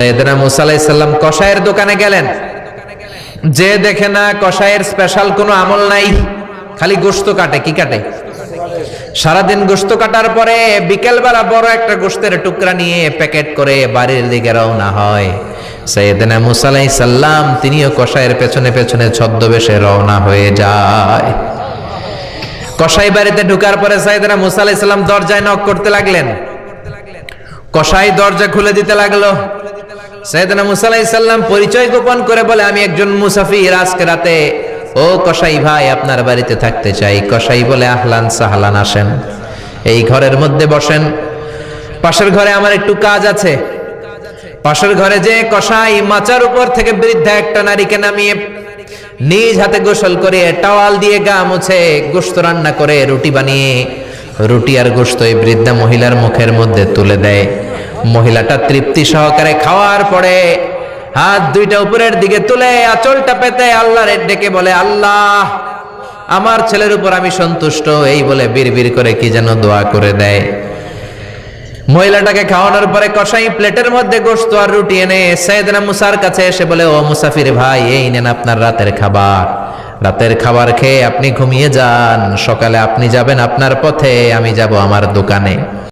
সাইয়েদনা মুসা আলাইহিস সালাম কসাইয়ের দোকানে গেলেন, যে দেখে না কসাইয়ের স্পেশাল কোনো আমল নাই, খালি গোশত কাটে। কি কাটে? সারাদিন গোশত কাটার পরে বিকেলবেলা বড় একটা গোশতের টুকরা নিয়ে প্যাকেট করে বাড়ির দিকে রওনা হয়। সাইয়েদনা মুসা আলাইহিস সালাম তিনিও কসাইয়ের পেছনে পেছনে ছদ্মবেশে রওনা হয়ে যায়। কসাই বাড়িতে ঢোকার পরে সাইয়েদনা মুসা আলাইহিস সালাম দরজায় নক করতে লাগলেন। কসাই দরজা খুলে দিতে লাগলো। সাইয়েদনা মুসা আলাইহিস সালাম পরিচয় গোপন করে বলে, আমি একজন মুসাফির, আজকে রাতে ও কসাই ভাই আপনার বাড়িতে থাকতে চাই। কসাই বলে, আহলান সাহলান, আসেন, এই ঘরের মধ্যে বসেন, পাশের ঘরে আমার একটু কাজ আছে। পাশের ঘরে যে কসাই মাচার উপর থেকে বৃদ্ধা একটা নারীকে নামিয়ে নিজ হাতে গোসল করে টাওয়াল দিয়ে গা মুছে গোশত রান্না করে রুটি বানিয়ে রুটি আর গোশত এই বৃদ্ধা মহিলার মুখের মধ্যে তুলে দেয়। মহিলাটা তৃপ্তি সহকারে খাওয়ার পরে হাত দুইটা উপরের দিকে তুলে আঁচলটা পেতে আল্লাহর ডেকে বলে, আল্লাহ আমার ছেলের উপর আমি সন্তুষ্ট, এই বলে বিড়বিড় করে কি যেন দোয়া করে দেয়। মহিলাটাকে খাওয়ানোর পরে কসাই প্লেটের মধ্যে গোশত আর রুটি এনে সাইয়েদনা মুসার কাছে এসে বলে, ও মুসাফির ভাই, এই নেন আপনার রাতের খাবার। রাতের খাবার খেয়ে আপনি ঘুমিয়ে যান, সকালে আপনি যাবেন আপনার পথে, আমি যাব আমার দোকানে।